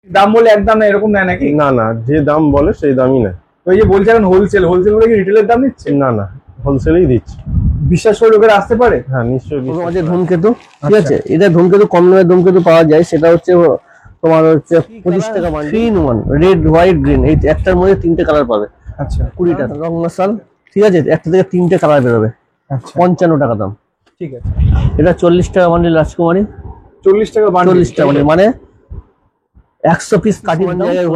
দাম বলে একদম না এরকম নেয় নাকি? না না, যে দাম বলে সেই দামই নেয়। তো এই যে বলছিলেন হোলসেল বলে কি রিটেলের দাম নিচ্ছে? না না, হোলসেলেই দিচ্ছি। বিশ্বাস করে লোকেরা আসতে পারে? হ্যাঁ নিশ্চয়ই। আছে ধূমকেতু, ঠিক আছে। এটা ধূমকেতু কম দামে ধূমকেতু পাওয়া যায়, সেটা হচ্ছে তোমার হচ্ছে 25 টাকা bundle, 3 in 1, red white green, এই একটার মধ্যে 3টে কালার পাবে। আচ্ছা 20 টাকা রং মশাল, ঠিক আছে। একটা থেকে 3টে কালার বেরোবে, আচ্ছা 55 টাকা দাম। ঠিক আছে। এটা 40 টাকা বান্ডিল রাজকুমারী, 40 টাকা বান্ডিল? 40 টাকা বান্ডিল মানে 100 পিস কাটিং জায়গায়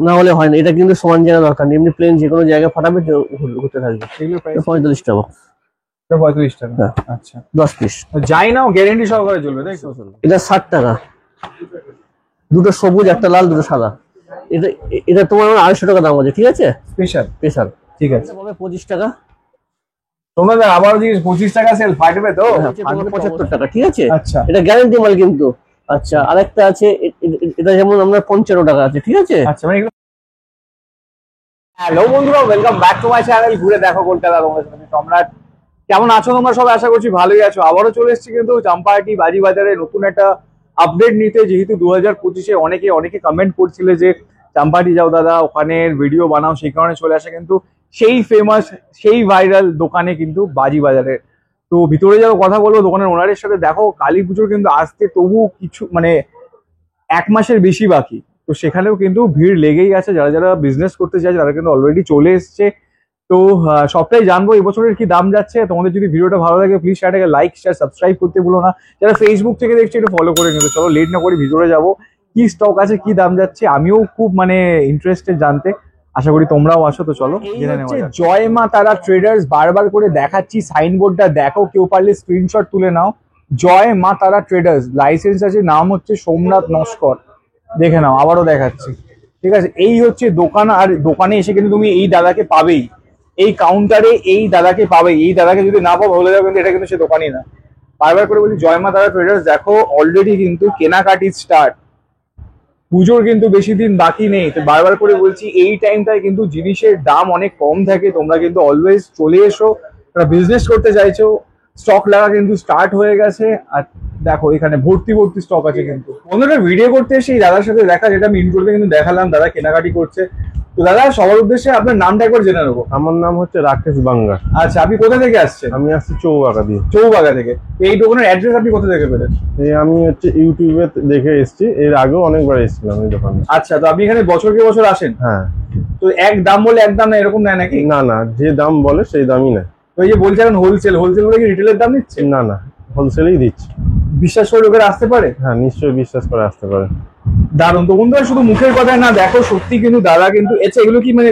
না হলে হয় না। এটা কিন্তু সমান জায়গা দরকার নেই, এমনি প্লেন যে কোনো জায়গায় ফাটাবে ঘুরতে থাকবে। এগুলো প্রাইস 45 টাকা। 45 টাকা। হ্যাঁ। আচ্ছা 10 পিস যাই নাও গ্যারান্টি সহকারে চলবে তাই তো? এটা 60 টাকা, দুটো সবুজ একটা লাল দুটো সাদা। এটা এটা তোমার 250 টাকা দাম আছে, ঠিক আছে। স্পেশাল? স্পেশাল, ঠিক আছে। পাবে 25 টাকা। তোমরা আবার যদি 25 টাকা সেল ফাটবে তো? 75 টাকা, ঠিক আছে। আচ্ছা এটা গ্যারান্টি মাল কিন্তু। আচ্ছা আরেকটা আছে, এটা যেমন আমরা 55 টাকা আছে, ঠিক আছে। আচ্ছা মানে হ্যালো বন্ধুরা, welcome back to my channel ঘুরে দেখো কলকাতা। তোমাদের সাথে সম্রাট। কেমন আছো তোমরা সবাই? আশা করছি ভালোই আছো। আবারও চলে এসেছি কিন্তু চাম্পাহাটি বাজি বাজারে নতুন একটা আপডেট নিতে, যেহেতু 2025-এ অনেকে কমেন্ট করছিলে যে চাম্পাহাটি যাও দাদা, ওখানের ভিডিও বানাও, সেই কারণে চলে আসা কিন্তু সেই ফেমাস সেই ভাইরাল দোকানে কিন্তু বাজি বাজারে। তো ভিতরে যাবো, কথা বলবো দোকানের ওনারের সাথে। দেখো কালী পুজোর কিন্তু আসতে তবু কিছু মানে 1 মাসের বেশি বাকি, তো সেখানেও কিন্তু ভিড় লেগেই আছে। যারা যারা বিজনেস করতে চাইছে তারা কিন্তু অলরেডি চলে এসছে। তো সবটাই জানবো এবছরের কি দাম যাচ্ছে। তোমাদের যদি ভিডিওটা ভালো লাগে প্লিজ চ্যানেলটাকে লাইক শেয়ার সাবস্ক্রাইব করতে ভুলো না। যারা ফেসবুক থেকে দেখছে একটু ফলো করে নিতে। চলো লেট না করে ভিডিওতে যাবো, কি স্টক আছে কি দাম যাচ্ছে, আমিও খুব মানে ইন্টারেস্টেড জানতে। আশা করি তোমরাও আসো, তো চলো জেনে নেওয়া যাক। জয় মা তারা ট্রেডার্স, বারবার করে দেখাচ্ছি সাইনবোর্ডটা দেখো, কেউ পারলে স্ক্রিনশট তুলে নাও। জয় মা তারা ট্রেডার্স, লাইসেন্স আছে, নাম হচ্ছে সোমনাথ নস্কর। দেখে নাও, আবারও দেখাচ্ছি, ঠিক আছে। এই হচ্ছে দোকান, আর দোকানে এসে কিন্তু তুমি এই দাদাকে পাবেই, এই কাউন্টারে এই দাদাকে পাবেই। এই দাদাকে যদি না পাবো বলে যাবে কিন্তু এটা কিন্তু সে দোকানই না। বারবার করে বলি জয় মা তারা ট্রেডার্স। দেখো অলরেডি কিন্তু কেনাকাটি স্টার্ট, পুজোর কিন্তু বেশি দিন বাকি নেই। তো বারবার করে বলছি এই টাইমটায় কিন্তু জিনিসের দাম অনেক কম থাকে। তোমরা কিন্তু অলওয়েজ চলে এসো, যারা বিজনেস করতে চাইছো। স্টক লাগা কিন্তু স্টার্ট হয়ে গেছে। আর দেখো এখানে ভর্তি স্টক আছে। কিন্তু বন্ধুরা ভিডিও করতে এসে এই দাদার সাথে দেখা, যেটা আমি ইন্ট্রোতে কিন্তু দেখালাম, দাদা কেনাকাটি করছে। তো দাদা সবার উদ্দেশ্যে আপনার নামটা একবার জেনে নেবো। আমার নাম হচ্ছে রাকেশ বাঙ্গা। আচ্ছা, আপনি কোথা থেকে আসছেন? আমি আসছি চৌবাগা দিয়ে। চৌবাগা থেকে। এই দোকানের অ্যাড্রেস আপনি কোথা থেকে পেলেন? এই আমি হচ্ছে ইউটিউবে দেখে এসেছি, এর আগেও অনেকবার এসেছিলাম এই দোকানে। আচ্ছা, তো আপনি এখানে বছরকে বছর আসেন? হ্যাঁ। তো এক দাম বলে একদম না এরকম নেয় নাকি? না না, যে দাম বলে সেই দামই নেয়। তো এই যে বলছিলেন হোলসেল বলে কি রিটেলের দাম নিচ্ছে? না না, হোলসেলেই দিচ্ছি। বিশ্বাস করে লোকেরা আসতে পারে? হ্যাঁ নিশ্চয়ই, বিশ্বাস করে আসতে পারে। দারুণ। তো বন্ধুরা শুধু মুখের কথায় না, দেখো সত্যি কিন্তু দাদা কিন্তু আচ্ছা এগুলো কি মানে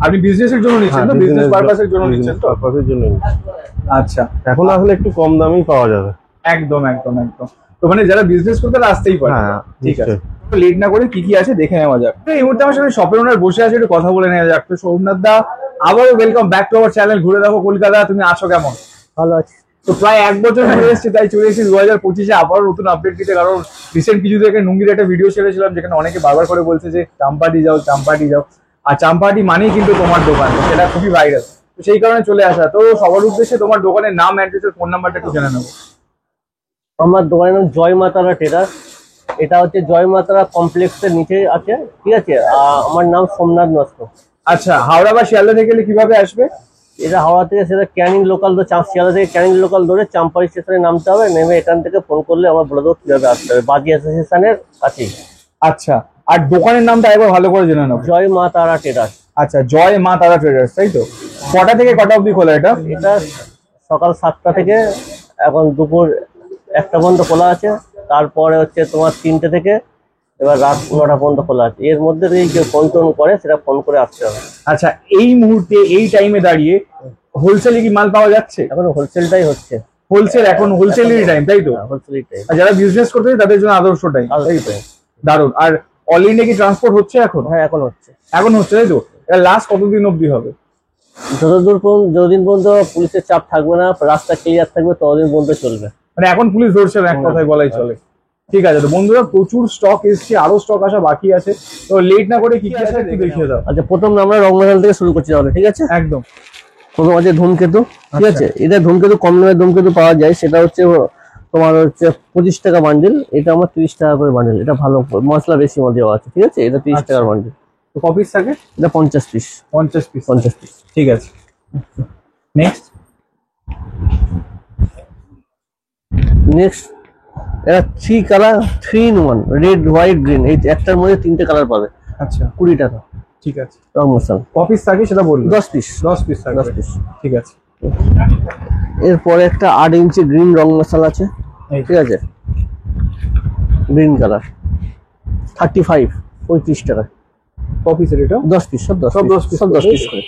আপনি বিজনেসের জন্য নিচ্ছেন তো? বিজনেস পারপাসের জন্য নিচ্ছেন তো? পারপাসের জন্য। আচ্ছা, এখন আসলে একটু কম দামেই পাওয়া যাবে। একদম একদম একদম। তো মানে যারা বিজনেস করতে তারা আসতেই পারে। হ্যাঁ ঠিক আছে, নিশ্চয়ই। লেট না করে কি কি আছে দেখে নেওয়া যাক। এই মুহূর্তে আমার সাথে শপের ওনার বসে আছে, একটু কথা বলে নেওয়া যাক। তো সোমনাথ দা, আবারও welcome back to our channel ঘুরে দেখো কলকাতা। তুমি আছো কেমন? ভালো আছে। তো প্রায় 1 বছর হয়ে এসেছে, তাই চলে এসেছি 2025-এ আবারও নতুন আপডেট দিতে। কারণ রিসেন্ট কিছু থেকে নুঙ্গির একটা ভিডিও ছেড়েছিলাম, যেখানে অনেকে বারবার করে বলছে যে চাম্পাহাটি যাও চাম্পাহাটি যাও। আর চাম্পাহাটি মানেই কিন্তু তোমার দোকান, তো সেটা খুবই ভাইরাল। তো সেই কারণে চলে আসা। তো সবার উদ্দেশ্যে তোমার দোকানের নাম, অ্যাড্রেস, ফোন নাম্বারটা একটু জেনে নেবো। আমার দোকানের নাম জয় মা তারা ট্রেডার্স। এটা হচ্ছে জয় মা তারা কমপ্লেক্সের নিচে আছে, ঠিক আছে। আমার নাম সোমনাথ নস্কর। আচ্ছা, হাওড়া বা শিয়ালদা থেকে গেলে কিভাবে আসবে? এটা হাওড়া থেকে সেটা ক্যানিং লোকাল ধরে, শিয়ালদা থেকে ক্যানিং লোকাল ধরে চাম্পাহাটি স্টেশনে নামতে হবে। নেমে এখান থেকে ফোন করলে আমার বলে দেবো কিভাবে আসতে হবে। বাজি অ্যাসোসিয়েশনের কাছেই। আচ্ছা, আর দোকানের নামটা একবার ভালো করে জেনে নেবো। জয় মা তারা ট্রেডার্স। আচ্ছা, জয় মা তারা ট্রেডার্স, তাই তো? কটা থেকে কটা অবধি খোলা এটা? এটা সকাল 7টা থেকে এখন দুপুর 1টা পর্যন্ত খোলা আছে। তারপরে হচ্ছে তোমার 3টে থেকে এবার রাত 9টা পর্যন্ত খোলা আছে। এর মধ্যে থেকে যে ফোন টোন করে সেটা ফোন করে আসতে হবে। আচ্ছা, এই মুহূর্তে এই টাইমে দাঁড়িয়ে হোলসেলে কি মাল পাওয়া যাচ্ছে? এখন হোলসেলটাই হচ্ছে। হোলসেল, এখন হোলসেলেরই টাইম, তাই তো? হোলসেলই টাইম। আর যারা বিজনেস করতে চায় তাদের জন্য আদর্শ টাইম, তাই তো? দারুণ। আর অল ইন্ডিয়া কি ট্রান্সপোর্ট হচ্ছে এখন? হ্যাঁ এখন হচ্ছে। এখন হচ্ছে, তাই তো? এটা লাস্ট কতদিন অবধি হবে? যতদিন পর্যন্ত পুলিশের চাপ থাকবে না, রাস্তা ক্লিয়ার থাকবে, ততদিন পর্যন্ত চলবে। মানে এখন পুলিশ ধরছে না, এক কথায় বলাই চলে। ঠিক আছে, তো বন্ধুরা প্রচুর স্টক এসছে, আরো স্টক আসা বাকি আছে। তো লেট না করে কি কি আছে একটু দেখিয়ে দাও। আচ্ছা, প্রথম আমরা রংমহল থেকে শুরু করছি তাহলে, ঠিক আছে। একদম। প্রথম আছে ধূমকেতু, ঠিক আছে। এটা ধূমকেতু কম দামে ধূমকেতু পাওয়া যায়, সেটা হচ্ছে তোমার হচ্ছে 25 টাকা বান্ডিল, এটা আমার 30 টাকা করে বান্ডিল। এটা ভালো মশলা বেশি দেওয়া আছে, ঠিক আছে। এটা 30 আচ্ছা। টাকার বান্ডিল। তো ক পিস থাকে? এটা 50 পিস। 50 পিস। 50 পিস। ঠিক আছে। নেক্সট নেক্সট এটা 3 colour 3 in 1 red white green, এই একটার মধ্যে 3টে কালার পাবে। আচ্ছা 20 টাকা ঠিক আছে। রং মশলা। ক পিস থাকে সেটা বলুন। 10 পিস। 10 পিস থাকে। 10 পিস। ঠিক আছে। এরপরে একটা 8 ইঞ্চি গ্রিন রং মশলা আছে, এই ঠিক আছে। গ্রিন কালার 35 35 টাকা। ক পিসের এটা? 10 পিস, সব 10 সব 10 পিস, পিস সব 10 করে। পিস করে।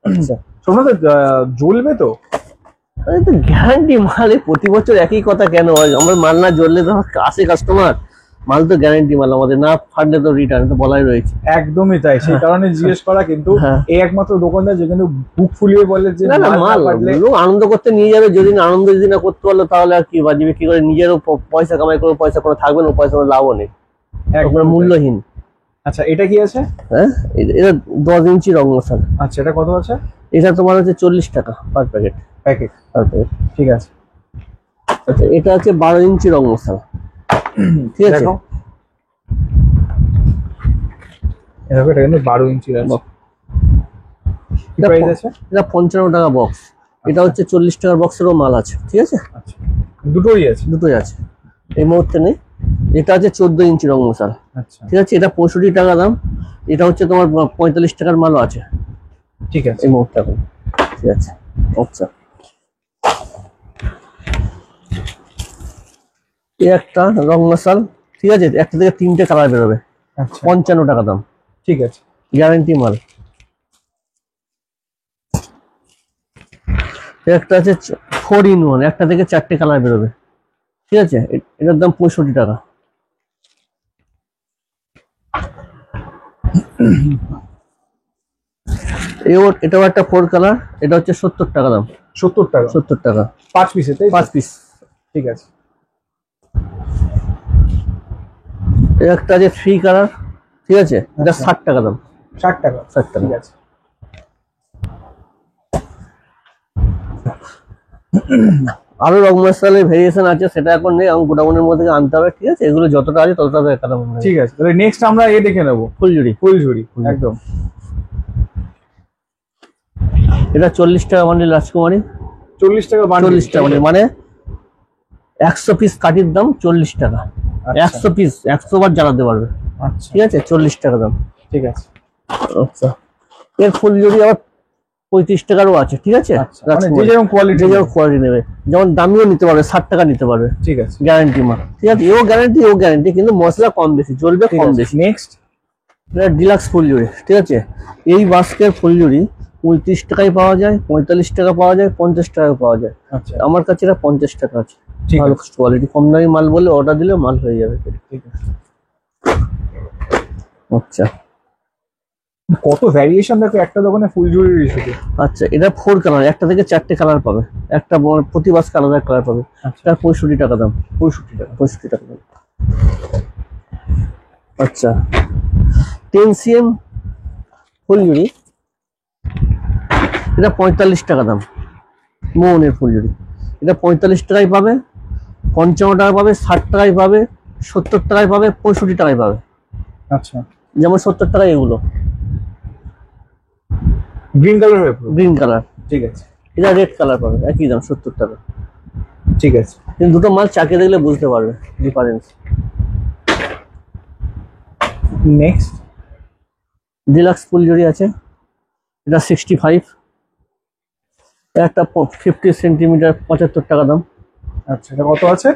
আচ্ছা সোমনাথ জ্বলবে তো? আরে তো গ্যারান্টি মাল, প্রতি বছর একই কথা কেন হয়? আমার মাল না জ্বললে তো আসে কাস্টমার, মাল তো গ্যারান্টি মাল, আমাদের না ফাটলে তো রিটার্ন তো বলাই রয়েছে। একদমই তাই, সেই কারণে জিজ্ঞেস করা। কিন্তু হ্যাঁ। এই একমাত্র দোকানদার যে কিন্তু বুক ফুলিয়ে বলে যে না না, মাল না মাল ফাটলে লোক আনন্দ করতে নিয়ে যাবে, যদি না আনন্দ যদি না করতে পারলো তাহলে আর কি বাজিবে, কি করে নিজেরও পয়সা কামাই করে পয়সা কোনো থাকবে না, পয়সা কোনো লাভও নেই, একদম তাই। মূল্যহীন। আচ্ছা এটা কি আছে? হ্যাঁ, এটা 10 ইঞ্চি রং মশলা। আচ্ছা এটা কত আছে? এটা তোমার হচ্ছে 40 টাকা পার প্যাকেট। প্যাকেট। ঠিক আছে। আচ্ছা এটা হচ্ছে 12 ইঞ্চি রং মশলা, ঠিক আছে। দেখো এরকম, এটা কিন্তু 12 ইঞ্চি আছে। কি এটা প্রাইস আছে? এটা 55 টাকা বক্স। এটা হচ্ছে 40 টাকার বক্সেরও মাল আছে, ঠিক আছে। আচ্ছা দুটোই আছে? দুটোই আছে, এই মুহূর্তে নেই। এটা আছে 14 ইঞ্চি রং মশলা, আচ্ছা ঠিক আছে। এটা 65 টাকা দাম। এটা হচ্ছে তোমার 45 টাকার মালও আছে, ঠিক আছে। এই মুহূর্তে এখন, ঠিক আছে। আচ্ছা এই একটা রং মশাল, ঠিক আছে। একটা থেকে 3টে কালার বেরোবে, আচ্ছা 55 টাকা দাম, ঠিক আছে। গ্যারান্টি মাল। একটা আছে 4 in 1, একটা থেকে 4টে কালার বেরোবে, ঠিক আছে। এটার দাম 65 টাকা। এটাও একটা 4 কালার, এটা হচ্ছে 70 টাকা দাম। 70 টাকা? 70 টাকা 5 পিসে? তাই 5 পিস। ঠিক আছে। একটা আছে 3 কালার, ঠিক আছে। এটা 60 টাকা দাম। 60 টাকা? 60 টাকা। ঠিক আছে। আরো রং মশলার ভেরিয়েশন আছে, সেটা এখন নেই, আমি গোডাউনের মধ্যে থেকে আনতে হবে, ঠিক আছে। এগুলো যতটা আছে ততটা দেখালাম। ঠিক আছে, তাহলে নেক্সট আমরা এ দেখে নেবো, ফুলঝুরি। ফুলঝুরি। একদম। এটা 40 টাকা বান্ডিল রাজকুমারী। 40 টাকা বান্ডিল? 40 টাকা বান্ডিল মানে 100 পিস কাঠির দাম 40 টাকা। আচ্ছা। 100 পিস 100 বার জ্বালাতে পারবে, আচ্ছা ঠিক আছে। 40 টাকা দাম। ঠিক আছে। আচ্ছা এর ফুলঝুরি আবার 35 টাকারও আছে, ঠিক আছে। আচ্ছা, মানে যে যেরকম কোয়ালিটি, যে যেরকম কোয়ালিটি নেবে, যেমন দামিও নিতে পারবে, 60 টাকা নিতে পারবে, ঠিক আছে। গ্যারান্টি মাল, ঠিক আছে। এও গ্যারান্টি, কিন্তু মশলা কম বেশি, জ্বলবে কম বেশি। নেক্সট এটা ডিলাক্স ফুলঝুরি, ঠিক আছে। এই বাস্কের ফুলঝুরি 35 টাকায় পাওয়া যায়, 45 টাকা পাওয়া যায়, 50 টাকায় পাওয়া যায়। আচ্ছা আমার কাছে এটা 50 টাকা আছে। ঠিক ভালো আছে। কোয়ালিটি, কম দামি মাল বলে অর্ডার দিলে মাল হয়ে যাবে। ঠিক আছে। আচ্ছা কত ভ্যারিয়েশন দেখো একটা দোকানে ফুলঝুরির ইস্যুতে। আচ্ছা এটা 4 কালার, একটা থেকে 4টে কালার পাবে, একটা প্রতি বাস্কে আলাদা কালার পাবে। আচ্ছা এটা 65 টাকা দাম। 65 টাকা দাম। আচ্ছা 10 cm ফুলঝুরি, এটা 45 টাকা দাম। মোহনের ফুলঝুরি, এটা 45 টাকায় পাবে, 55 টাকা পাবে, 60 টাকায় পাবে, 70 টাকায় পাবে, 65 টাকায় পাবে। আচ্ছা যেমন 70 টাকায় এগুলো গ্রিন কালার হবে পুরো? Green colour. ঠিক আছে। এটা রেড কালার পাবে, একই দাম 70 টাকা। ঠিক আছে। কিন্তু দুটো মাল চাকে দেখলে বুঝতে পারবে ডিফারেন্স। নেক্সট ডিলাক্স ফুলঝুরি আছে, এটা 65। একটা 50 সেন্টিমিটার 75 টাকা দাম। আচ্ছা এটা কত আছে?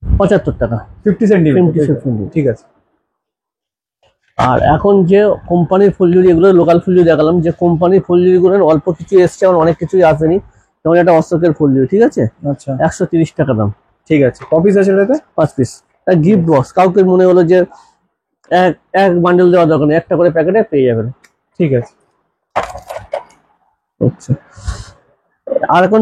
75 টাকা। 50 সেন্টিমিটার? 50 সেন্টিমিটার। ঠিক আছে। আর এখন যে কোম্পানির ফুলঝুরি, এগুলো লোকাল ফুলঝুরি দেখালাম, যে কোম্পানির ফুলঝুরিগুলো অল্প কিছু এসছে, আমার অনেক কিছুই আসেনি। যেমন একটা অশোকের ফুলঝুরি, ঠিক আছে। আচ্ছা 130 টাকা দাম। ঠিক আছে। ক পিস আছে এটাতে? 5 পিস। গিফট বক্স, কাউকে মনে হলো যে এক বান্ডেল দেওয়া দরকার নেই, একটা করে প্যাকেটে পেয়ে যাবেন। ঠিক আছে। আচ্ছা আর এখন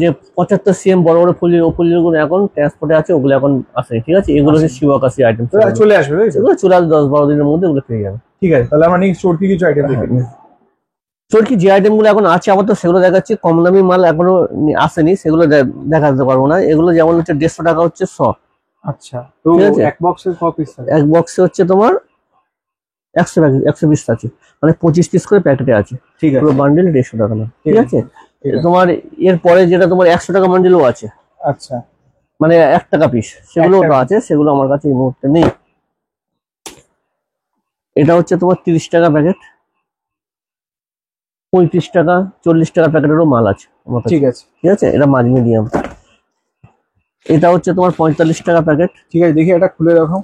যে 75 cm বড় বড় ফুলগুলো এখন ট্রান্সপোর্টে আছে, ওগুলো এখন আসেনি, ঠিক আছে। এগুলো হচ্ছে শিবাকাশি আইটেম, চলে আসবে তাই তো? এগুলো চলে আসবে 10-12 দিনের মধ্যে, ওগুলো পেয়ে যাবে। ঠিক আছে, তাহলে আমরা নেক্সট চটকি কিছু আইটেম দেখি। চরকি যে আইটেম গুলো এখন আছে আবার তো সেগুলো দেখাচ্ছি, কম দামি মাল এখনো আসেনি, সেগুলো দেখাতে পারবো না। এগুলো যেমন হচ্ছে 150 টাকা হচ্ছে 100। আচ্ছা, তো ঠিক আছে। এক বক্সে ক পিস থাকে? এক বক্সে হচ্ছে তোমার 100 প্যাকেট, 120 আছে, মানে 25 পিস করে প্যাকেটে আছে। ঠিক আছে, পুরো বান্ডেল 150 টাকা না, ঠিক আছে। ঠিক আছে। তোমার এর পরে যেটা তোমার 100 টাকা বান্ডেলও আছে, আচ্ছা, মানে 1 টাকা পিস, সেগুলো 1 টাকা আছে, সেগুলো আমার কাছে এই মুহূর্তে নেই। এটা হচ্ছে তোমার 30 টাকা প্যাকেট, 35 টাকা, 40 টাকা প্যাকেটেরও মাল আছে আমার কাছে, ঠিক আছে, ঠিক আছে। এটা মাঝ মিডিয়াম। এটা হচ্ছে তোমার 45 টাকা প্যাকেট। ঠিক আছে, দেখি এটা খুলে দেখো।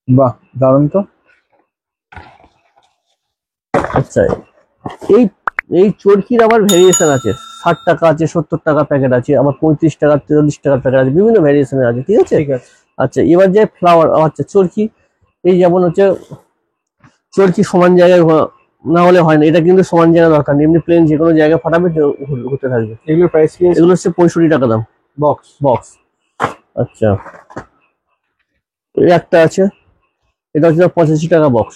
বাহ, দারুণ তো। আচ্ছা, এই এই চরকির আবার ভেরিয়েশন আছে, 60 টাকা আছে, 70 টাকা প্যাকেট আছে, আবার 35 টাকা, 40 টাকা প্যাকেট আছে, বিভিন্ন ভেরিয়েশনের আছে, ঠিক আছে। ঠিক আছে, আচ্ছা, এবার যে ফ্লাওয়ার, আচ্ছা চরকি, এই যেমন হচ্ছে চরকি সমান জায়গায় না হলে হয় না, এটা কিন্তু সমান জায়গা দরকার নেই, এমনি প্লেন যে কোনো জায়গায় ফাটাবে ঘুরতে থাকবে। এগুলোর প্রাইস কি আছে? এগুলো হচ্ছে 65 টাকা দাম বক্স? বক্স। আচ্ছা, এই একটা আছে, এটা হচ্ছে 85 টাকা বক্স।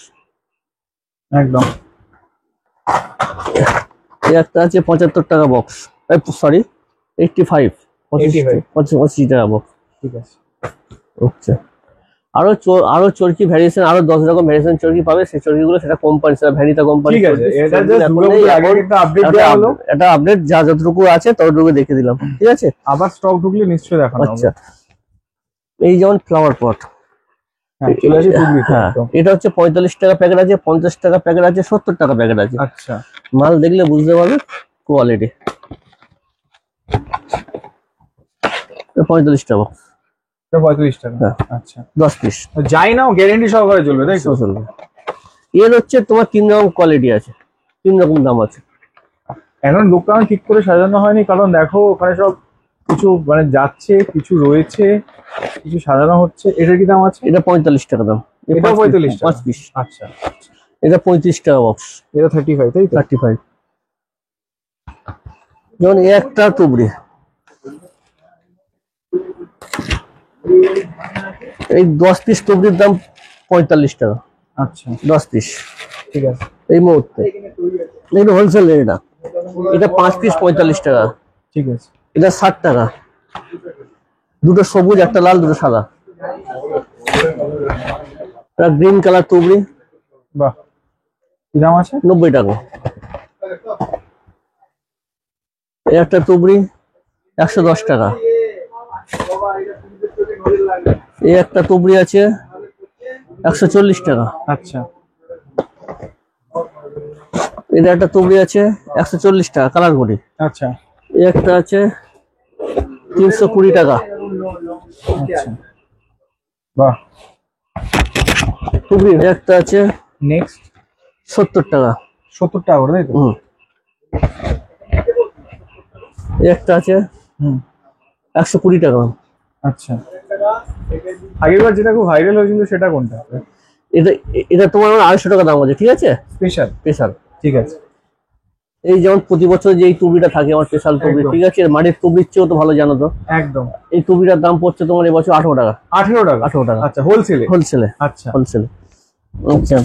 একদম। এই একটা আছে 75 টাকা বক্স, সরি 85, 85 টাকা বক্স। ঠিক আছে, আচ্ছা, আরো চরকি ভ্যারিয়েশন, আরো 10 রকম ভ্যারিয়েশন চরকি পাবে, সেই চরকিগুলো সেটা কোম্পানি, সেটা ভ্যানিতা কোম্পানি। ঠিক আছে। এটা জাস্ট দুর্গাপুর আগে একটা আপডেট দেওয়া হলো, এটা আপডেট যা যতটুকু আছে ততটুকু দেখে দিলাম, ঠিক আছে। আবার স্টক ঢুকলে নিশ্চয়ই দেখানো হবে। আচ্ছা, এই যেমন ফ্লাওয়ার পট, হ্যাঁ, চলে আসি টুকরিতে হ্যাঁ, একদম। এটা হচ্ছে 45 টাকা প্যাকেট আছে, 50 টাকা প্যাকেট আছে, 70 টাকা প্যাকেট আছে। আচ্ছা, মাল দেখলে বুঝতে পারবে কোয়ালিটি। 45 টাকা, এটা 35 টাকা। হ্যাঁ। আচ্ছা, 10 পিস যাই নাও গ্যারেন্টি সহকারে চলবে, তাই তো? চলবে। এর হচ্ছে তোমার 3 রকম কোয়ালিটি আছে, 3 রকম দাম আছে। এখন দোকান ঠিক করে সাজানো হয়নি, কারণ দেখো ওখানে সব কিছু মানে যাচ্ছে, কিছু রয়েছে, কিছু সাজানো হচ্ছে। এটার কি দাম আছে? এটা 45 টাকা দাম, এটাও 45 টাকা? 5 পিস। আচ্ছা, এটা 35 টাকা বক্স, এটা 35, তাই তো? 35। যেমন এই একটা টুবড়ি, এই 10 পিস টুবড়ির দাম 45 টাকা, আচ্ছা, 10 পিস ঠিক আছে, এই মুহূর্তে। এটা হোলসেল রেট, এটা 5 পিস 45 টাকা, ঠিক আছে। এটা 60 টাকা, দুটো সবুজ, একটা লাল, দুটো সাদা। এটা গ্রিন কালার টুবড়ি, বাহ, কি দাম আছে? 90 টাকা। এই একটা টুবড়ি 110 টাকা। এই একটা টুবড়ি আছে 140 টাকা। আচ্ছা, এটা একটা টুবড়ি আছে 140 টাকা কালার করি। আচ্ছা, এই একটা আছে 320 টাকা। আচ্ছা, বাহ। টুবড়ি একটা আছে নেক্সট 70 টাকা। 70 টাকা করে, তাই তো? হুম। এই একটা আছে হুম, 120 টাকা। আচ্ছা। আগেরবার যেটা খুব ভাইরাল হয়েছিল সেটা কোনটা? এটা এটা তোমার 250 টাকা দাম আছে, ঠিক আছে, স্পেশাল? স্পেশাল। ঠিক আছে, এই যেমন প্রতি বছর যে এই টুবড়িটা থাকে আমার স্পেশাল টুবড়ি, একদম। ঠিক আছে, এর মাটির টুবড়ির চেয়েও তো ভালো জানো তো। একদম। এই টুবড়িটার দাম পড়ছে তোমার এবছর 18 টাকা। 18 টাকা? 18 টাকা। আচ্ছা, হোলসেলে? হোলসেলে, আচ্ছা, হোলসেলে। আচ্ছা,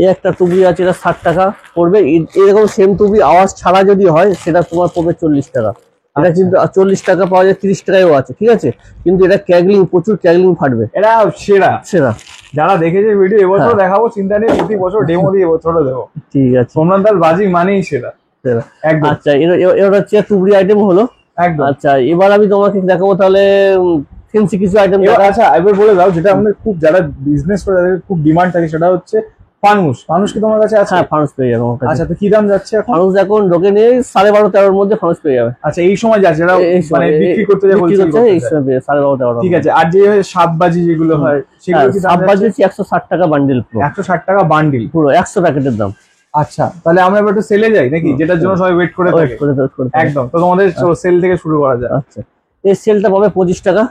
এই একটা টুবড়ি আছে, এটা 60 টাকা পড়বে। এরকম সেম টুবড়ি আওয়াজ ছাড়া যদি হয় সেটা তোমার পড়বে 40 টাকা। এটা কিন্তু 40 টাকা পাওয়া যায়, 30 টাকায়ও আছে, ঠিক আছে, কিন্তু এটা ক্যাগলিং, প্রচুর ক্যাগলিং ফাটবে, এটা সেরা। সেরা। যারা দেখেছে ভিডিও, এবছর হ্যাঁ। দেখাবো, চিন্তা নেই, প্রতি বছর ডেমো দিয়ে এবছরও দেবো। ঠিক আছে, সোমনাথ দাস বাজি মানেই সেরা, সেরা। একদম। আচ্ছা, এবার হচ্ছে টুবড়ি আইটেম হলো। একদম। আচ্ছা, এবার আমি তোমাকে দেখাবো তাহলে ফেন্সি কিছু আইটেম। আচ্ছা, এবার বলে দাও, যেটা আমাদের খুব, যারা বিজনেস করে তাদের খুব ডিমান্ড থাকে, সেটা হচ্ছে ফানুস। ফানুস কি তোমার কাছে আছে? হ্যাঁ, ফানুস পেয়ে যাবে আমার কাছে। আচ্ছা, তো কি দাম যাচ্ছে এখন? ফানুস এখন ঢোকে নিয়ে 12.5-13 মধ্যে ফানুস পেয়ে যাবে। আচ্ছা, এই সময় যাচ্ছে, যেটা এই সময় মানে বিক্রি করতে যায়, বিক্রি wholesale করতে করতে এই যায়। সময় 12.5-13। ঠিক আছে। আর যে সাতবাজি যেগুলো হয়, সেগুলো কি দাম সাববাজি যাচ্ছে? 160 টাকা বান্ডিল, পুরো 160 টাকা বান্ডিল, পুরো 100 প্যাকেটের দাম। আচ্ছা, তাহলে আমরা এবার একটু সেলে যাই নাকি, যেটার জন্য সবাই ওয়েট করে থাকে। wait করে। একদম, তো তোমাদের সেল থেকে শুরু করা যায়। আচ্ছা, এই সেলটা পাবে 25 টাকা।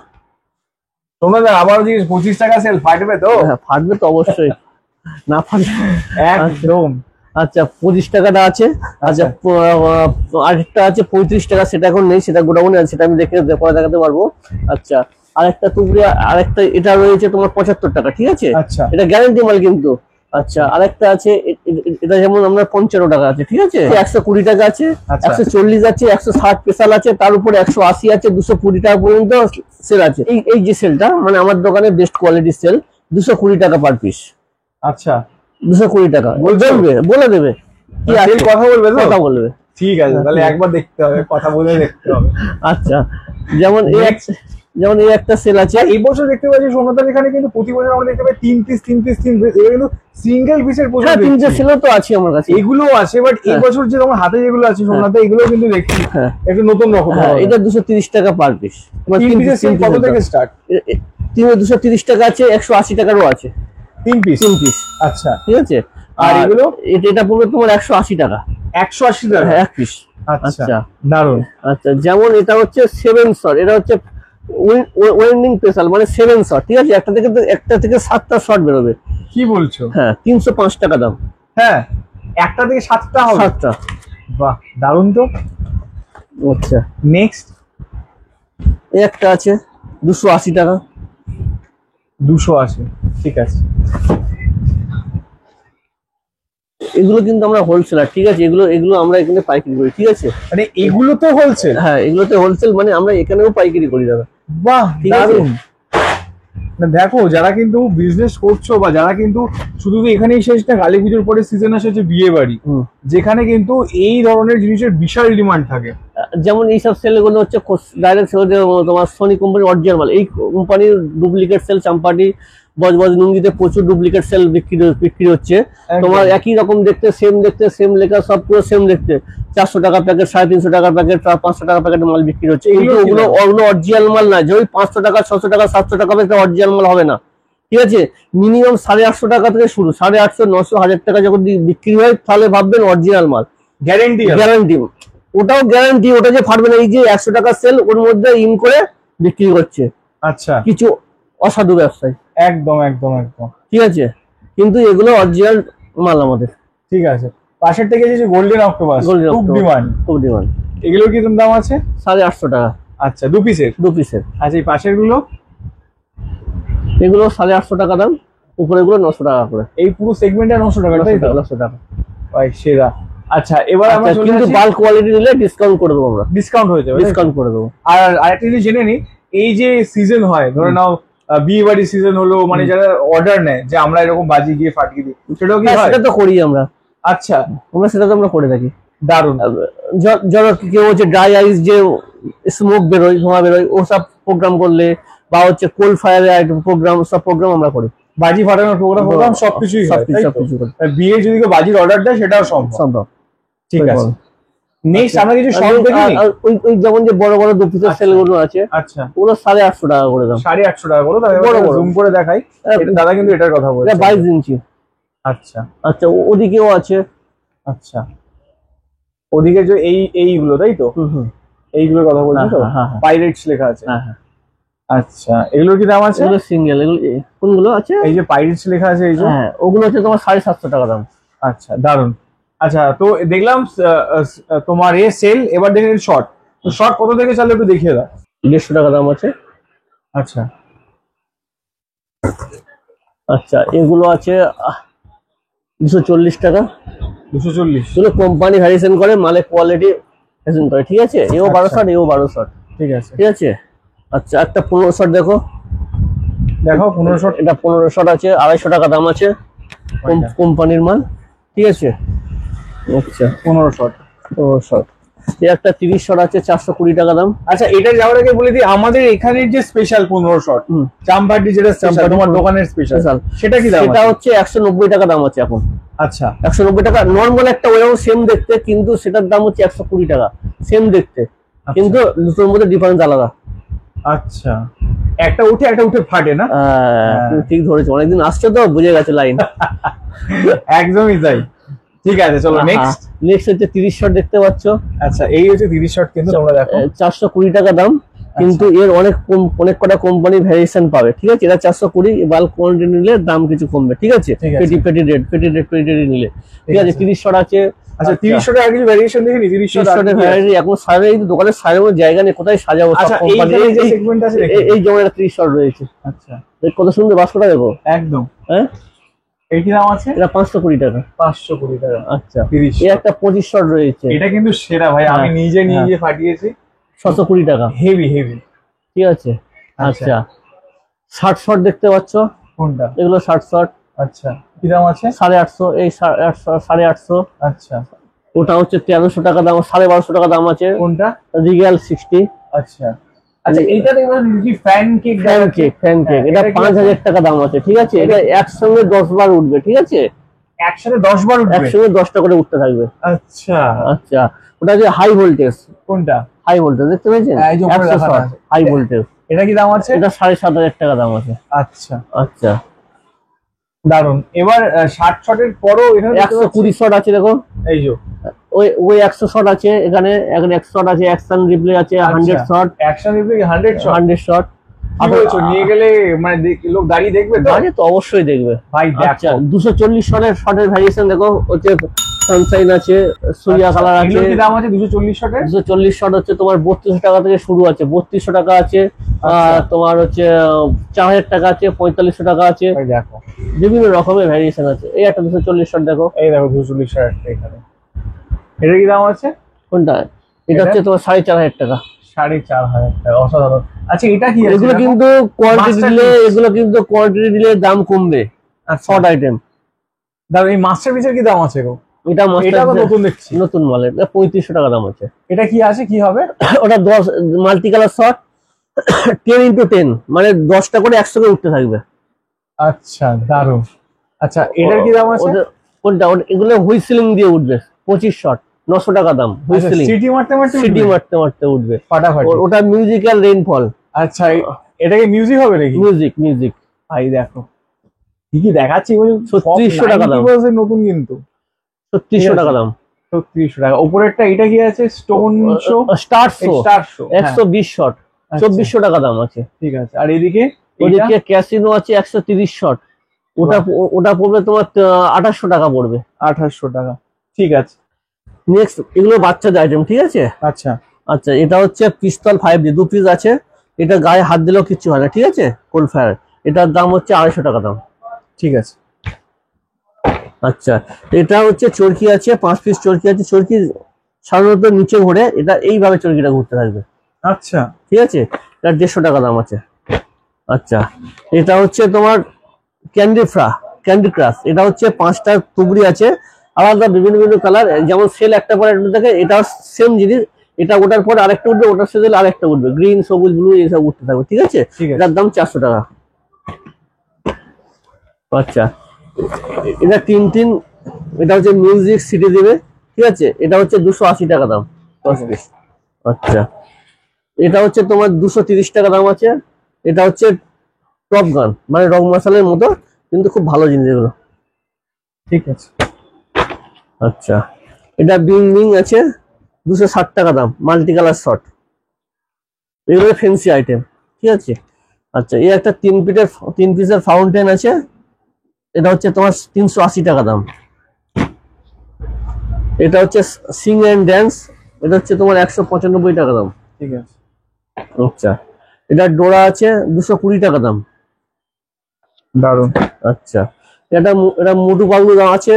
তোমরা আবারও জিজ্ঞেস, 25 টাকা সেল ফাটবে তো? হ্যাঁ, ফাটবে তো অবশ্যই, না ফাটবে একদম। আচ্ছা, 25 টাকাটা আছে। আচ্ছা, আরেকটা আছে 35 টাকা, সেটা এখন নেই, সেটা গোডাউনে আছে, সেটা আমি দেখে পরে দেখাতে পারবো। আচ্ছা, আরেকটা টুকরি, আরেকটা এটা রয়েছে তোমার 75 টাকা, ঠিক আছে, আচ্ছা, এটা গ্যারান্টি মাল কিন্তু। আচ্ছা, আরেকটা আছে, এটা যেমন আমরা 55 টাকা আছে, ঠিক আছে, 120 টাকা আছে, আচ্ছা। 140 আছে, 160 স্পেশাল আছে, তার উপরে 180 আছে, 220 টাকা পর্যন্ত সেল আছে। এই যে সেলটা মানে আমার দোকানে বেস্ট কোয়ালিটির সেল, 220 টাকা পার পিস। আচ্ছা 220 টাকা বলছো? বলে দেবে কি আছে, সেল কথা বলবে তো? কথা বলবে। ঠিক আছে, তাহলে একবার দেখতে হবে, কথা বলে দেখতে হবে। আচ্ছা, যেমন এই একটা সেল আছে। এই বছর দেখতে পাচ্ছি সোমনাথের এখানে কিন্তু প্রতি বছর আমরা দেখতে পাই 3 পিস এগুলো কিন্তু সিঙ্গেল পিসের প্রচুর হ্যাঁ, 3টে দেখছি। সেলও তো আছে আমার কাছে। এগুলো আছে, বাট এই বছর যে তোমার হাতে যেগুলো আছে সোমনাথে, এগুলো কিন্তু দেখছি হ্যাঁ। একটু নতুন রকম। হ্যাঁ, এটা 230 টাকা পার পিস। 3 পিসের সেল কত থেকে স্টার্ট? 230 টাকা আছে, 180 টাকারও আছে, 3 পিস। 3 পিস। আচ্ছা, ঠিক আছে, আর এগুলো এটা পড়বে তোমার 180 টাকা, 180 টাকা। হ্যাঁ, এক পিস। আচ্ছা, আচ্ছা, দারুন। আচ্ছা, যেমন এটা হচ্ছে 7 শট, এটা হচ্ছে ওয়েন্ডিং স্পেশাল মানে 7 শট, ঠিক আছে, একটা থেকে 7টা শট বেরোবে। কি বলছো? হ্যাঁ, 305 টাকা দাম। হ্যাঁ, একটা থেকে 7টা হবে? 7টা। বাহ, দারুন তো। আচ্ছা, নেক্সট এই একটা আছে 280 টাকা। 280, ঠিক আছে। এগুলো কিন্তু আমরা হোলসেলার, ঠিক আছে, এগুলো আমরা এখানে পাইকারি করি, ঠিক আছে। মানে এগুলো তো হোলসেল? হ্যাঁ, এগুলোতে হোলসেল মানে আমরা এখানেও পাইকারি করি দাদা। বাহ, ঠিক আছে। দারুন। না দেখো, যারা কিন্তু বিজনেস করছো বা যারা কিন্তু শুধু এখানেই শেষ না, কালী পুজোর পরে সিজন আসে যে বিয়ে বাড়ি, যেখানে কিন্তু এই ধরনের জিনিসের বিশাল ডিমান্ড থাকে। যেমন এইসব সেল গুলো হচ্ছে ডাইরেক্ট সেল, তোমার সোনি কোম্পানির অরিজিনাল মাল। এই কোম্পানির ডুপ্লিকেট সেল চাম্পাটি বজবজ নুঙ্গিতে প্রচুর ডুপ্লিকেট সেল বিক্রি হচ্ছে। তোমার একই রকম দেখতে, সেম লেখা, সব পুরো সেম দেখতে, 400 টাকা প্যাকেট, 350 টাকার প্যাকেট, 500 টাকা প্যাকেট মাল বিক্রি হচ্ছে। কিন্তু ওগুলো অরিজিনাল মাল না, যে ওই 500 টাকা, 600 টাকা, 700 টাকা অরিজিনাল মাল হবে না, ঠিক আছে। মিনিমাম 850 টাকা থেকে শুরু, 850, 900, 1000 টাকা যখন বিক্রি হয় তাহলে ভাববেন অরিজিনাল মাল। গ্যারেন্টি? গ্যারান্টি, ওটাও গ্যারান্টি, ওটা যে ফাটবে না। এই যে 100 টাকা সেল, ওর মধ্যে ইন করে বিক্রি করছে আচ্ছা, কিছু অসাধু ব্যবসায়ী। একদম একদম একদম, ঠিক আছে, কিন্তু এগুলো অরিজিনাল মাল আমাদের। ঠিক আছে। পাশের থেকে যে গোল্ডেন অক্টোপাস, খুব ডিমান্ড। খুব ডিমান্ড। এগুলোর কি দাম আছে? 850 টাকা। আচ্ছা, 2 পিসের? 2 পিসের। আচ্ছা, এই পাশের গুলো? এগুলো 850 টাকা দাম, উপরে গুলো 900 টাকা করে। এই পুরো সেগমেন্টটা 900 টাকা, তাই তো? 900 টাকা। ভাই সেরা। আচ্ছা, এবার আমরা কিন্তু বাল্ক কোয়ালিটি নিলে ডিসকাউন্ট করে দেবো আমরা। ডিসকাউন্ট হয়ে যাবে? ডিসকাউন্ট করে দেবো। আর আরেকটা জিনিস জেনে নি, এই যে সিজন হয়, ধরে নাও বিয়ে বাড়ি সিজন হলো, মানে যারা অর্ডার নেয় যে আমরা এরকম বাজি গিয়ে ফাটিয়ে দিই, সেটাও কি হয়? সেটা তো করি আমরা। আচ্ছা, সেটা তো আমরা করে থাকি। দারুন। ধরো কেউ হচ্ছে ড্রাই আইস, যে স্মোক বেরোয়, ধোঁয়া বেরোয়, ওসব প্রোগ্রাম করলে, বা হচ্ছে কোল ফায়ারের প্রোগ্রাম, সব প্রোগ্রাম আমরা করি। বাজি ফাটানোর প্রোগ্রাম সবকিছুই হয়, তাই তো? বিয়ে যদি কেউ বাজির অর্ডার দেয় সেটাও সম্ভব। ঠিক আছে। নেক্সট আমরা কিছু শর্ট দেখি। ওই যেমন যে বড় বড় 2 পিসের সেল গুলো আছে, আচ্ছা, ওগুলো 850 টাকা করে দাম। 850 টাকা করে। তাহলে বড় বড় জুম করে দেখাই, দাদা কিন্তু এটার কথা বলছে। 22 ইঞ্চি। আচ্ছা আচ্ছা, ওদিকেও আছে। আচ্ছা, ওদিকে যে এইগুলো, তাই তো? এইগুলোর কথা বলছি তো? পাইরেটস লেখা আছে। আচ্ছা, এগুলোর কি দাম আছে? এগুলো সিঙ্গেল। এগুলো কোনগুলো আছে? এই যে পাইরেটস লেখা আছে, এই যে। হ্যাঁ, ওগুলো হচ্ছে তোমার 750 টাকা দাম। আচ্ছা, দারুন। আচ্ছা, তো দেখলাম তোমার সেল, এবার দেখেন শর্ট। তো শর্ট কত থেকে চালু একটু দেখিয়ে দাও। 150 টাকা দাম আছে। আচ্ছা আচ্ছা, এগুলো আছে 240 টাকা। 240? এগুলো কোম্পানি ভ্যারিয়েশন করে, মালের কোয়ালিটি ভ্যারিয়েশন করে, ঠিক আছে। এও 12 শট, এও 12 শট, ঠিক আছে। ঠিক আছে। আচ্ছা, একটা 15 শট দেখো। 15 শট। এটা 15 শট আছে, 250 টাকা দাম আছে, কোম্পানির মাল, ঠিক আছে। আচ্ছা, 15 শট। 15 শট। এই একটা 30 শট আছে, 420 টাকা দাম। আচ্ছা, এটা যাওয়ার আগে বলে দিই, আমাদের এখানের যে স্পেশাল 15 শট চাম্পাটি, যেটা তোমার দোকানের স্পেশাল, সেটা কি দাম? সেটা হচ্ছে 190 টাকা দাম আছে এখন। আচ্ছা, 190 টাকা। নরমাল একটা ওইরকম সেম দেখতে, কিন্তু সেটার দাম হচ্ছে 120 টাকা, সেম দেখতে, কিন্তু দুটোর মধ্যে ডিফারেন্স আলাদা। আচ্ছা, একটা উঠে ফাটে না? তুমি ঠিক ধরেছো, অনেকদিন আসছো তো, বুঝে গেছে লাইন। একদমই তাই। ঠিক আছে, চলো নেক্সট হচ্ছে 30 শট দেখতে পাচ্ছ। আচ্ছা, এই হচ্ছে 30 শট, কিন্তু তোমরা দেখো 420 টাকা দাম, কিন্তু এর অনেক কটা কোম্পানি ভ্যারিয়েশন পাবে, ঠিক আছে। এটা 420, বাল্ক কোয়ান্টিটি নিলে দাম কিছু কমবে, ঠিক আছে। পেটি রেট নিলে, ঠিক আছে। 30 শট আছে। আচ্ছা, 30 শটের আগে ভ্যারিয়েশন দেখিনি। 30 শটের ভ্যারাইটি এখন সারা এই দোকানে সাজানোর জায়গা নেই, কোথায় সাজাবো। আচ্ছা, এই সেগমেন্ট আছে, এই যেমন একটা 30 শট রয়েছে। আচ্ছা, কত সুন্দর বাস্কটা দেখো, একদম। হ্যাঁ, এই কি দাম আছে? এটা 520 টাকা। 520 টাকা। আচ্ছা, 30 এই একটা 25 শট রয়েছে, এটা কিন্তু সেরা ভাই, আমি হ্যাঁ, নিজে হ্যাঁ। নিজে ফাটিয়েছি। 620 টাকা। Heavy heavy. ঠিক আছে। আচ্ছা। আচ্ছা, 60 শট দেখতে পাচ্ছ, কোনটা? এগুলো 60 শট। আচ্ছা, কি দাম আছে? 850, এই 850। আচ্ছা। ওটা হচ্ছে 1300 টাকা দাম, 1250 টাকা দাম আছে। কোনটা? রিগাল 60। আচ্ছা আচ্ছা, এইটা দেখবেন কি fan cake, fan cake, fan cake, এটা 5000 টাকা দাম আছে। ঠিক আছে, এটা একসঙ্গে 10 বার উঠবে। ঠিক আছে, একসাথে 10 বার উঠবে? একসঙ্গে 10টা করে উঠতে থাকবে। আচ্ছা আচ্ছা, ওটা যে হাই ভোল্টেজ। কোনটা? হাই ভোল্টেজ দেখতে পেয়েছেন, এই যে উপরে 100 লেখা শট আছে। High voltage. এটা কি দাম আছে? এটা 7500 টাকা দাম আছে। আচ্ছা আচ্ছা, দারুন। এবার 60 শটের পরও এখানে 120 শট আছে দেখো, এই যে ওই 100 শট আছে এখানে, এখানে 100 শট আছে, অ্যাকশন রিপ্লে আছে 100 shot. Action replay 100 shot? 100 shot. কি বলছো, নিয়ে গেলে মানে লোক দাঁড়িয়ে দেখবে তো? আরে তো অবশ্যই দেখবে ভাই। আচ্ছা, দেখো 240 শটের ভ্যারিয়েশন দেখো, হচ্ছে সানশাইন আছে, সূর্যা কালার আছে। এগুলো কি দাম আছে 240 শটের? 240 শট হচ্ছে তোমার 3200 টাকা থেকে শুরু আছে, 3200 টাকা আছে। তোমার হচ্ছে 4000 টাকা আছে, 4500 টাকা আছে। ভাই দেখো বিভিন্ন রকমের ভ্যারিয়েশন আছে। এই একটা 240 শট দেখো, এই দেখো 240 শট এখানে। এটা কি দাম আছে? কোনটা? এটা হচ্ছে তোমার 4500 টাকা। 4500 টাকা, অসাধারণ। আচ্ছা, এটা কি আছে? এগুলো কিন্তু কোয়ান্টিটি দিলে দাম কমবে। শর্ট আইটেম দাম। এই মাস্টারপিসের কি দাম আছে গো? এটা এটা তো নতুন দেখছি। নতুন মালের, 3500 টাকা দাম আছে। এটা কি আছে, কি হবে? ওটা 10 মাল্টি কালার শট, 10x10, মানে 10টা করে একসঙ্গে উঠতে থাকবে। আচ্ছা, দারুন। আচ্ছা, এটার কি দাম আছে? কোনটা? এগুলো হুইসেলিং দিয়ে উঠবে, 25 শট, 900 টাকা দাম। হুইসেলিং, সিটি মারতে মারতে সিটি মারতে মারতে উঠবে ফাটাফাটি। ওটা মিউজিক্যাল রেইনফল। আচ্ছা, এটা কি মিউজিক হবে নাকি? মিউজিক। ভাই দেখো কি কি দেখাচ্ছি, 3600 টাকা দাম। নতুন কিন্তু 3600 টাকা দাম। 3600 টাকা। উপরেরটা এটা কি আছে? Stone show, star show, star show 120 shot, 2400 টাকা দাম আছে। ঠিক আছে। আর এদিকে ওদিকে ক্যাসিনো আছে 130 শট, ওটা পড়বে তোমার 2800 টাকা পড়বে। 2800 টাকা। ঠিক আছে। নেক্সট, এগুলো বাচ্চাদের আইটেম। ঠিক আছে। আচ্ছা আচ্ছা, এটা হচ্ছে পিস্তল 5D, 2 পিস আছে। এটা গায়ে হাত দিলেও কিচ্ছু হয় না। ঠিক আছে, কোল্ড ফায়ার। এটার দাম হচ্ছে 250 টাকা দাম। ঠিক আছে। আচ্ছা, এটা হচ্ছে চরকি আছে, 5 পিস চরকি আছে। চরকি সাধারণত নিচে ঘুরে, এটা এইভাবে চরকিটা ঘুরতে থাকবে। আচ্ছা, ঠিক আছে, এটা 150 টাকা দাম আছে। আচ্ছা, এটা হচ্ছে তোমার ক্যান্ডি ক্রাশ। এটা হচ্ছে 5টা তুবড়ি আছে, আলাদা বিভিন্ন কালার, যেমন সেল একটা পরে একটা থাকে, এটাও সেম জিনিস। এটা ওটার পর আরেকটা উঠবে, ওটার সাথে আরেকটা উঠবে, গ্রিন, সবুজ, ব্লু এইসব উঠতে থাকবে। ঠিক আছে, এটার দাম 400 টাকা। আচ্ছা, এটা তিন, এটা হচ্ছে মিউজিক সিটি দিবে। ঠিক আছে, এটা হচ্ছে 280 টাকা দাম, 10 পিস। আচ্ছা, এটা হচ্ছে তোমার 230 টাকা দাম আছে। এটা হচ্ছে টপ গান, মানে রং মশালের মতো, কিন্তু খুব ভালো জিনিস এগুলো। ঠিক আছে। আচ্ছা, এটা বিং আছে, 260 টাকা দাম, মাল্টি কালার শট। এগুলো ফ্যান্সি আইটেম। ঠিক আছে। আচ্ছা, এই একটা 3 পিসের ফাউন্টেন আছে, এটা হচ্ছে তোমার 380 টাকা দাম। এটা হচ্ছে সিং এন্ড ড্যান্স, এটা হচ্ছে তোমার 195 টাকা দাম। ঠিক আছে। আচ্ছা, এটা ডোরা আছে, 220 টাকা দাম। দারুন। আচ্ছা, এটা মোটু পাগলু দাম আছে,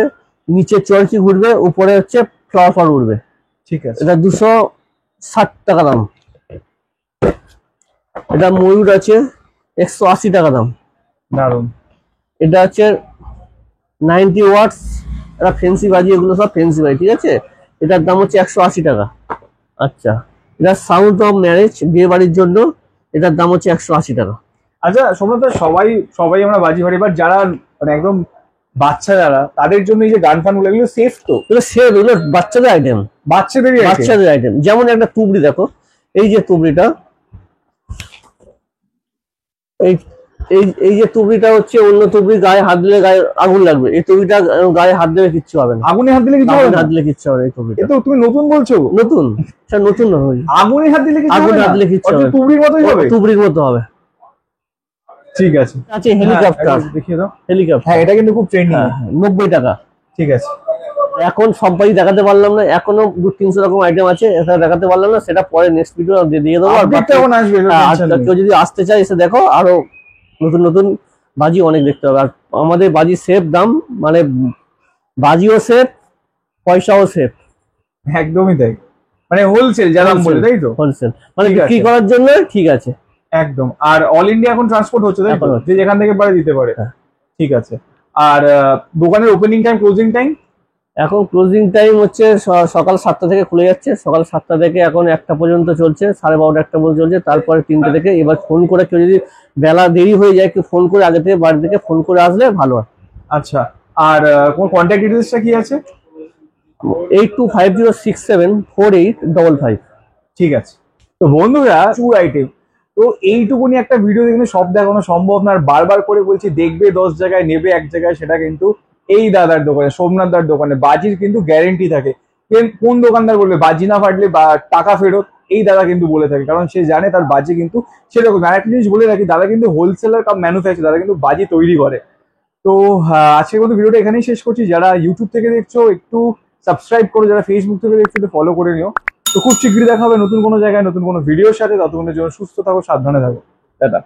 নিচে চরকি ঘুরবে, উপরে হচ্ছে ফ্লাওয়ার উঠবে। ঠিক আছে। এটা 260 টাকা দাম। এটা ময়ূর আছে, 180 টাকা দাম। দারুন। এটা হচ্ছে 90 ওয়াটস, এটা ফেন্সি বাজি, এগুলো সব ফেন্সি বাজি। ঠিক আছে, এটার দাম হচ্ছে 180 টাকা। আচ্ছা, এটা সাউন্ড অফ ম্যারেজ, বিয়ে বাড়ির জন্য, এটার দাম হচ্ছে 180 টাকা। আচ্ছা, সোমনাথ, সবাই আমরা বাজি ফাটি, বাট যারা মানে একদম বাচ্চা যারা, তাদের জন্য এই যে গান ফান গুলো, এগুলো সেফ তো? এগুলো সেফ, এগুলো বাচ্চাদের আইটেম, বাচ্চাদের আইটেম। যেমন একটা তুবড়ি দেখো, এই যে তুবড়িটা, এই যে তুবড়িটা হচ্ছে অন্য তুবড়ি, গায়ে হাত দিলে গায়ে আগুন লাগবে। এই তুবড়িটা গায়ে হাত দিলে কিচ্ছু হবে না। আগুনে হাত দিলে কিছু হবে না? হাত দিলে কিচ্ছু হবে না। এই তুবড়িটা এ তো তুমি নতুন বলছো? নতুন, সেটা নতুন নয়। আগুনে হাত দিলে কিছু হবে আগুনে না? হাত দিলে কিচ্ছু হবে না। তুবড়ির মতোই হবে? তুবড়ির মতো হবে। ঠিক আছে। আছে হেলিকপ্টার, দেখিয়ে দাও। হেলিকপ্টার, হ্যাঁ, এটা কিন্তু খুব ট্রেন্ডিং। 90 টাকা। ঠিক আছে। এখন সবাই দেখাতে পারলাম না, এখনো 200-300 রকম আইটেম আছে, এটা দেখাতে পারলাম না, সেটা পরে নেক্সট ভিডিও দিয়ে দেবো। আর আপডেট কেমন আসবে? কেউ যদি আসতে চায় এসে দেখো, আরো নতুন বাজি অনেক দেখতে হবে। আর আমাদের বাজি সেফ দাম, মানে বাজিও সেফ, পয়সাও সেফ। একদমই তাই, মানে হোলসেল যারা বলে, তাই তো? হোলসেল মানে ঠিক বিক্রি আছে। করার জন্য ঠিক আছে। একদম। আর অল ইন্ডিয়া এখন ট্রান্সপোর্ট হচ্ছে, তাই তো? এখন হচ্ছে। যে যেখান থেকে পারে দিতে পারে। হ্যাঁ। ঠিক আছে। আর দোকানের ওপেনিং টাইম, ক্লোজিং টাইম? এখন ক্লোজিং টাইম হচ্ছে সকাল 7টা থেকে খুলে যাচ্ছে, সকাল 7টা থেকে এখন 1টা পর্যন্ত চলছে, 12:30 1টা পর্যন্ত চলছে, তারপরে 3টে থেকে। এবার ফোন করে কেউ যদি বেলা দেরি হয়ে যায়, একটু ফোন করে আগে থেকে বাড়ি থেকে ফোন করে আসলে ভালো হয়। আচ্ছা। আর কোন কন্ট্যাক্ট ডিটেলসটা কি আছে? 8250674855। ঠিক আছে। তো বন্ধুরা, প্রচুর আইটেম, তো এইটুকুনি একটা ভিডিও কিন্তু সব দেখানো সম্ভব না। আর বারবার করে বলছি, দেখবে 10 জায়গায়, নেবে এক জায়গায়, সেটা কিন্তু এই দাদার দোকানে, সোমনাথ দার দোকানে বাজির কিন্তু গ্যারেন্টি থাকে। কোন দোকানদার বলবে বাজি না ফাটলে বা টাকা ফেরত? এই দাদা কিন্তু বলে থাকে, কারণ সে জানে তার বাজি কিন্তু সেরকম। আর একটা জিনিস বলে রাখি, দাদা কিন্তু হোলসেলার কাম ম্যানুফ্যাকচার, দাদা কিন্তু বাজি তৈরি করে। তো আজকে কিন্তু ভিডিওটা এখানেই শেষ করছি। যারা ইউটিউব থেকে দেখছো একটু সাবস্ক্রাইব করো, যারা ফেসবুক থেকে দেখছো একটু ফলো করে নিও। তো খুব শীঘ্রই দেখা হবে নতুন কোনো জায়গায়, নতুন কোনো ভিডিওর সাথে। ততক্ষণের জন্য সুস্থ থাকো, সাবধানে থাকো, টাটা।